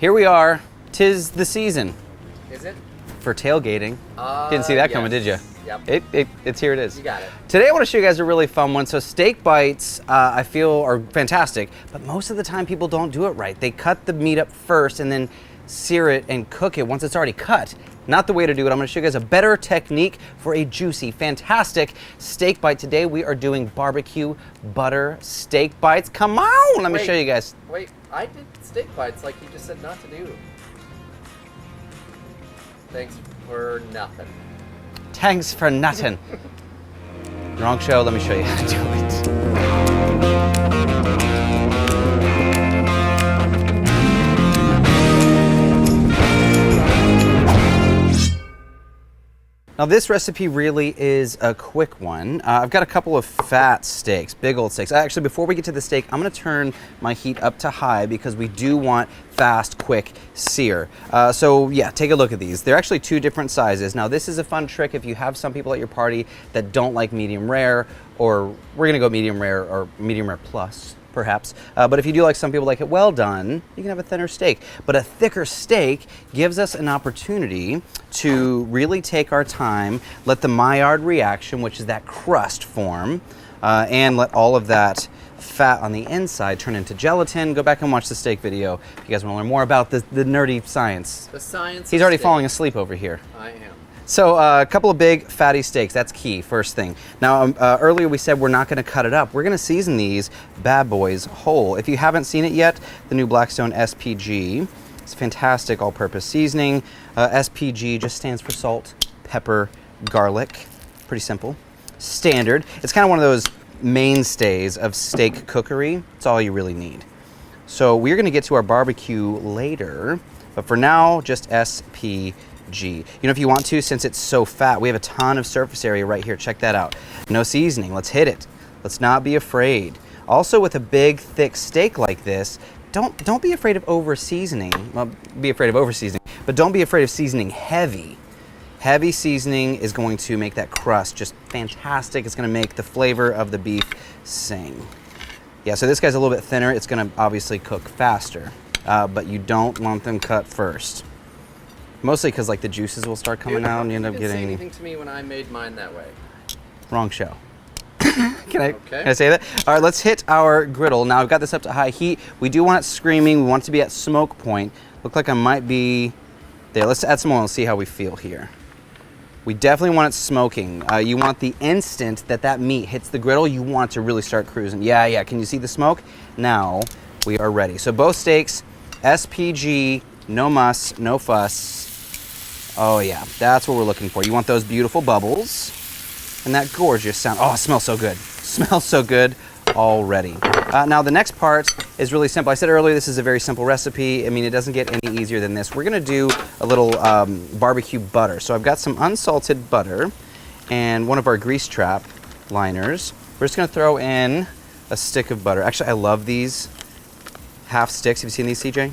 Here we are. 'Tis the season. Is it? For tailgating. Didn't see that coming, did you? Yep. It's here it is. You got it. Today I want to show you guys a really fun one. So steak bites, I feel, are fantastic, but most of the time people don't do it right. They cut the meat up first and then sear it and cook it once it's already cut. Not the way to do it. I'm going to show you guys a better technique for a juicy, fantastic steak bite. Today we are doing barbecue butter steak bites. Come on, let me show you guys. Wait, I did steak bites like you just said not to do. Thanks for nothing. Thanks for nothing. Wrong show, let me show you how to do it. Now this recipe really is a quick one. I've got a couple of fat steaks, big old steaks. Actually, before we get to the steak, I'm gonna turn my heat up to high because we do want fast, quick sear. So yeah, take a look at these. They're actually two different sizes. Now this is a fun trick if you have some people at your party that don't like medium rare, or we're gonna go medium rare or medium rare plus, perhaps. But if you do like some people like it well done, you can have a thinner steak. But a thicker steak gives us an opportunity to really take our time, let the Maillard reaction, which is that crust form, and let all of that fat on the inside turn into gelatin. Go back and watch the steak video if you guys want to learn more about the nerdy science. The science. He's already falling asleep over here. I am. So a couple of big fatty steaks, that's key, first thing. Now earlier we said we're not gonna cut it up. We're gonna season these bad boys whole. If you haven't seen it yet, the new Blackstone SPG, it's fantastic all-purpose seasoning. SPG just stands for salt, pepper, garlic. Pretty simple. Standard. It's kind of one of those mainstays of steak cookery. It's all you really need. So we're gonna get to our barbecue later, but for now, just SPG. You know, if you want to, since it's so fat, we have a ton of surface area right here. Check that out. No seasoning. Let's hit it. Let's not be afraid. Also, with a big, thick steak like this, don't be afraid of over-seasoning. Well, be afraid of over-seasoning, but don't be afraid of seasoning heavy. Heavy seasoning is going to make that crust just fantastic. It's going to make the flavor of the beef sing. Yeah, so this guy's a little bit thinner. It's going to obviously cook faster, but you don't want them cut first. Mostly because like the juices will start coming out and you end up getting... You didn't say anything to me when I made mine that way. Wrong show. Can I say that? All right, let's hit our griddle. Now I've got this up to high heat. We do want it screaming. We want it to be at smoke point. Look like I might be there. Let's add some oil and see how we feel here. We definitely want it smoking. You want the instant that that meat hits the griddle, you want to really start cruising. Yeah, can you see the smoke? Now we are ready. So both steaks, SPG, no muss, no fuss. Oh yeah, that's what we're looking for. You want those beautiful bubbles and that gorgeous sound. Oh, it smells so good. Smells so good already. Now the next part is really simple. I said earlier this is a very simple recipe. I mean, it doesn't get any easier than this. We're gonna do a little barbecue butter. So I've got some unsalted butter and one of our grease trap liners. We're just gonna throw in a stick of butter. Actually, I love these half sticks. Have you seen these, CJ?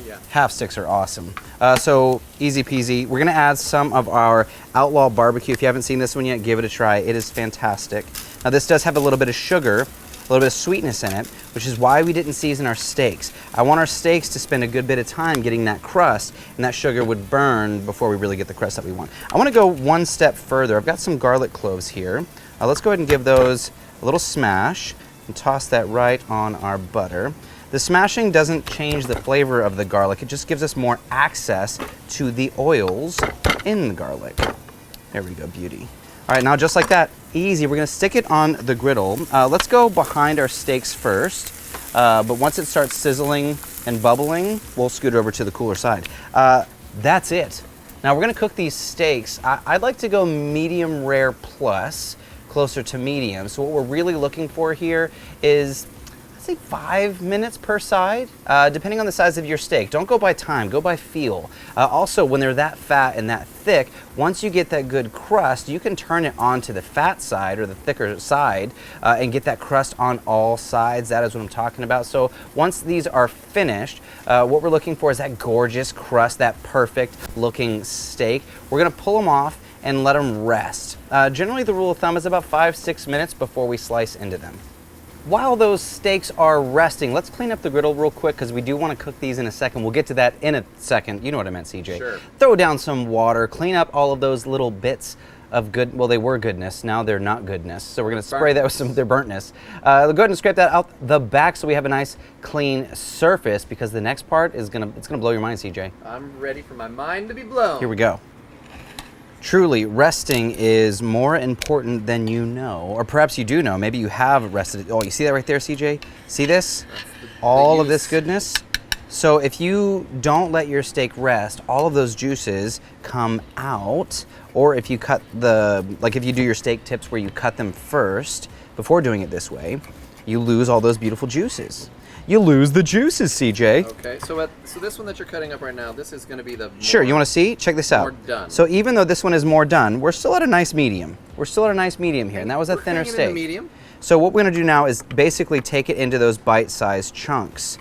Yeah. Half sticks are awesome. So easy peasy. We're gonna add some of our Outlaw barbecue. If you haven't seen this one yet, give it a try. It is fantastic. Now this does have a little bit of sugar, a little bit of sweetness in it, which is why we didn't season our steaks. I want our steaks to spend a good bit of time getting that crust, and that sugar would burn before we really get the crust that we want. I wanna go one step further. I've got some garlic cloves here. Let's go ahead and give those a little smash and toss that right on our butter. The smashing doesn't change the flavor of the garlic. It just gives us more access to the oils in the garlic. There we go, beauty. All right, now just like that, easy. We're gonna stick it on the griddle. Let's go behind our steaks first, but once it starts sizzling and bubbling, we'll scoot over to the cooler side. That's it. Now we're gonna cook these steaks. I'd like to go medium rare plus, closer to medium. So what we're really looking for here is, say 5 minutes per side, depending on the size of your steak. Don't go by time, go by feel. Also, when they're that fat and that thick, once you get that good crust, you can turn it onto the fat side or the thicker side and get that crust on all sides. That is what I'm talking about. So once these are finished, what we're looking for is that gorgeous crust, that perfect looking steak. We're gonna pull them off and let them rest. Generally, the rule of thumb is about 5-6 minutes before we slice into them. while those steaks are resting, let's clean up the griddle real quick because we do want to cook these in a second. We'll get to that in a second. You know what I meant, CJ. Sure. Throw down some water, clean up all of those little bits of good, well, they were goodness, now they're not goodness. So we're gonna spray that with some of their burntness. Go ahead and scrape that out the back so we have a nice clean surface, because the next part is it's gonna blow your mind, CJ. I'm ready for my mind to be blown. Here we go. Truly, resting is more important than you know, or perhaps you do know. Maybe you have rested. Oh, you see that right there, CJ? See this? All of this goodness. So if you don't let your steak rest, all of those juices come out, or if you cut if you do your steak tips where you cut them first before doing it this way, you lose all those beautiful juices. You lose the juices, CJ. Okay, so this one that you're cutting up right now, this is going to be the Sure, you want to see? Check this out. more done. So even though this one is more done, we're still at a nice medium. We're still at a nice medium here, and that was a thinner hanging in steak. the medium. So what we're going to do now is basically take it into those bite-sized chunks.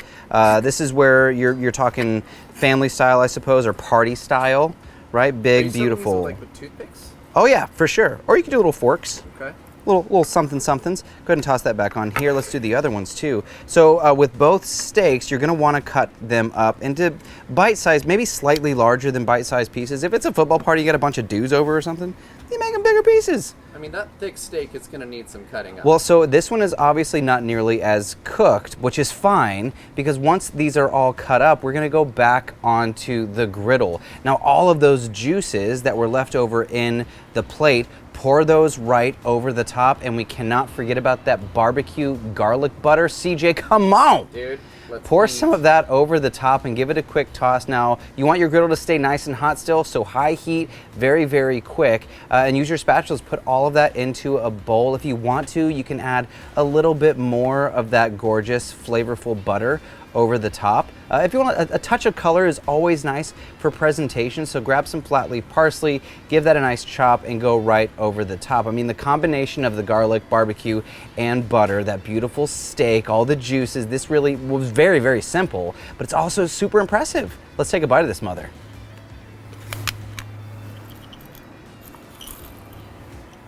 This is where you're talking family style, I suppose, or party style, right? Big, beautiful. Like with toothpicks? Oh yeah, for sure. Or you can do little forks. Okay. Little somethings. Go ahead and toss that back on here. Let's do the other ones too. So with both steaks, you're gonna wanna cut them up into bite-sized, maybe slightly larger than bite-sized pieces. If it's a football party, you got a bunch of dudes over or something, you make them bigger pieces. I mean, that thick steak is going to need some cutting up. Well, so this one is obviously not nearly as cooked, which is fine, because once these are all cut up, we're gonna go back onto the griddle. Now, all of those juices that were left over in the plate, pour those right over the top, and we cannot forget about that barbecue garlic butter. CJ, come on! Dude, let's Pour eat. some of that over the top and give it a quick toss. Now, you want your griddle to stay nice and hot still, so high heat, very, very quick. And use your spatulas, put all of that into a bowl. If you want to, you can add a little bit more of that gorgeous, flavorful butter over the top. If you want a touch of color is always nice for presentation, so grab some flat leaf parsley, give that a nice chop, and go right over the top. I mean, the combination of the garlic, barbecue, and butter, that beautiful steak, all the juices, this really was very, very simple, but it's also super impressive. Let's take a bite of this mother.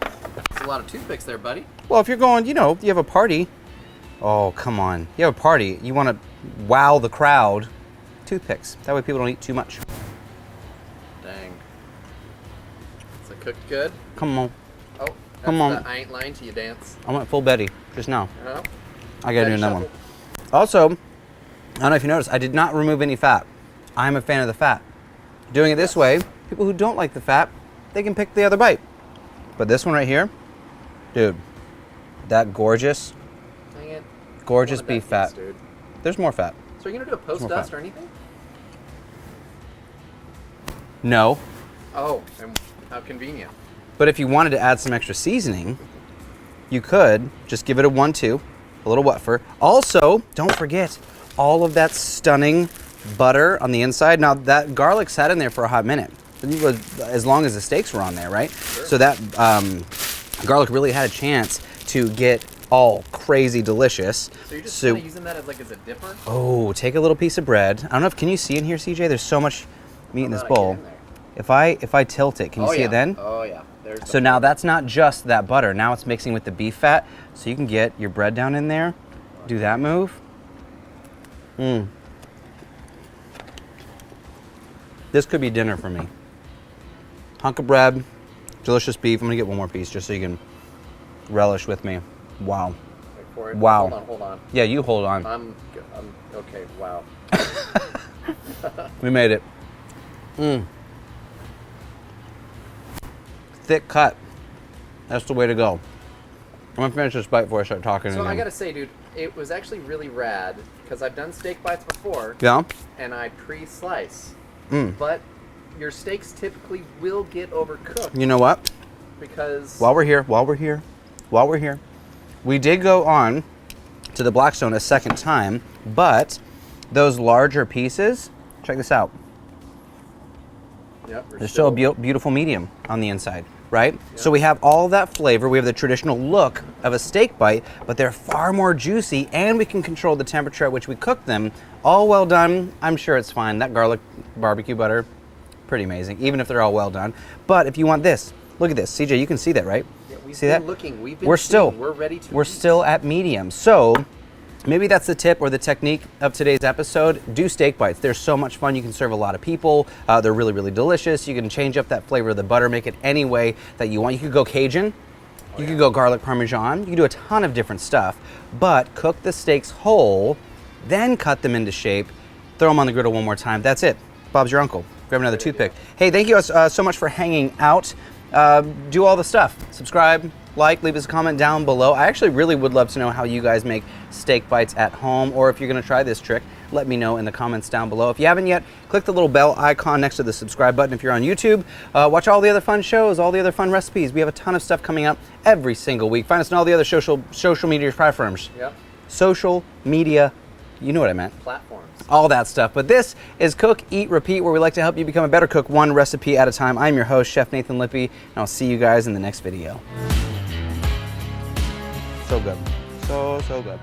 That's a lot of toothpicks there, buddy. Well, if you're going, you have a party. Oh, come on. You have a party. You want to wow the crowd. Toothpicks. That way people don't eat too much. Dang. Is it cooked good? Come on. Oh, that's Come on. the I ain't lying to you dance. I went full Betty just now. Oh, I gotta do Betty another one. shuffle. Also, I don't know if you noticed, I did not remove any fat. I'm a fan of the fat. Doing it this way, people who don't like the fat, they can pick the other bite. But this one right here, dude, that gorgeous Dang it. Gorgeous One of that beef fat. piece, dude. There's more fat. So are you going to do a more post-dust fat. or anything? No, Oh, and how convenient. but if you wanted to add some extra seasoning, you could just give it a 1-2, a little wetfer. Also, don't forget all of that stunning butter on the inside. Now that garlic sat in there for a hot minute, as long as the steaks were on there, right? Sure. So that garlic really had a chance to get all crazy delicious. So you're just kind of using that as a dipper? Oh, take a little piece of bread. I don't know if, can you see in here, CJ? There's so much meat in this How about I bowl. get in there? If I tilt it, can you see yeah. it then? Oh yeah. There's the So now that's not just that butter. Now it's mixing with the beef fat. So you can get your bread down in there, do that move. This could be dinner for me. Hunk of bread, delicious beef. I'm gonna get one more piece just so you can relish with me. Wow. Wait for it. Wow. Hold on. Yeah, you hold on. I'm okay. Wow. We made it. Thick cut. That's the way to go. I'm gonna finish this bite before I start talking So I again. gotta say, dude, it was actually really rad because I've done steak bites before. Yeah? And I pre-slice. But your steaks typically will get overcooked You know what? because While we're here, we did go on to the Blackstone a second time, but those larger pieces, check this out. Yep, we're There's still a beautiful medium on the inside, right? Yep. So we have all that flavor. We have the traditional look of a steak bite, but they're far more juicy, and we can control the temperature at which we cook them. All well done. I'm sure it's fine. That garlic barbecue butter, pretty amazing, even if they're all well done. But if you want this, look at this. CJ, you can see that, right? Yep. We've See been that? looking. We've been We're seeing. We're ready to We're eat. still at medium. So maybe that's the tip or the technique of today's episode. Do steak bites. They're so much fun. You can serve a lot of people. They're really, really delicious. You can change up that flavor of the butter, make it any way that you want. You could go Cajun. You could go garlic parmesan. You can do a ton of different stuff, but cook the steaks whole, then cut them into shape, throw them on the griddle one more time. That's it. Bob's your uncle. Grab another toothpick. Hey, thank you so much for hanging out. Do all the stuff. Subscribe, like, leave us a comment down below. I actually really would love to know how you guys make steak bites at home, or if you're gonna try this trick, let me know in the comments down below. If you haven't yet, click the little bell icon next to the subscribe button. If you're on YouTube, watch all the other fun shows, all the other fun recipes. We have a ton of stuff coming up every single week. Find us on all the other social media platforms. Yep. Social media, you know what I meant. Platforms. All that stuff. But this is Cook, Eat, Repeat, where we like to help you become a better cook one recipe at a time. I'm your host, Chef Nathan Lippy, and I'll see you guys in the next video. So good. So good.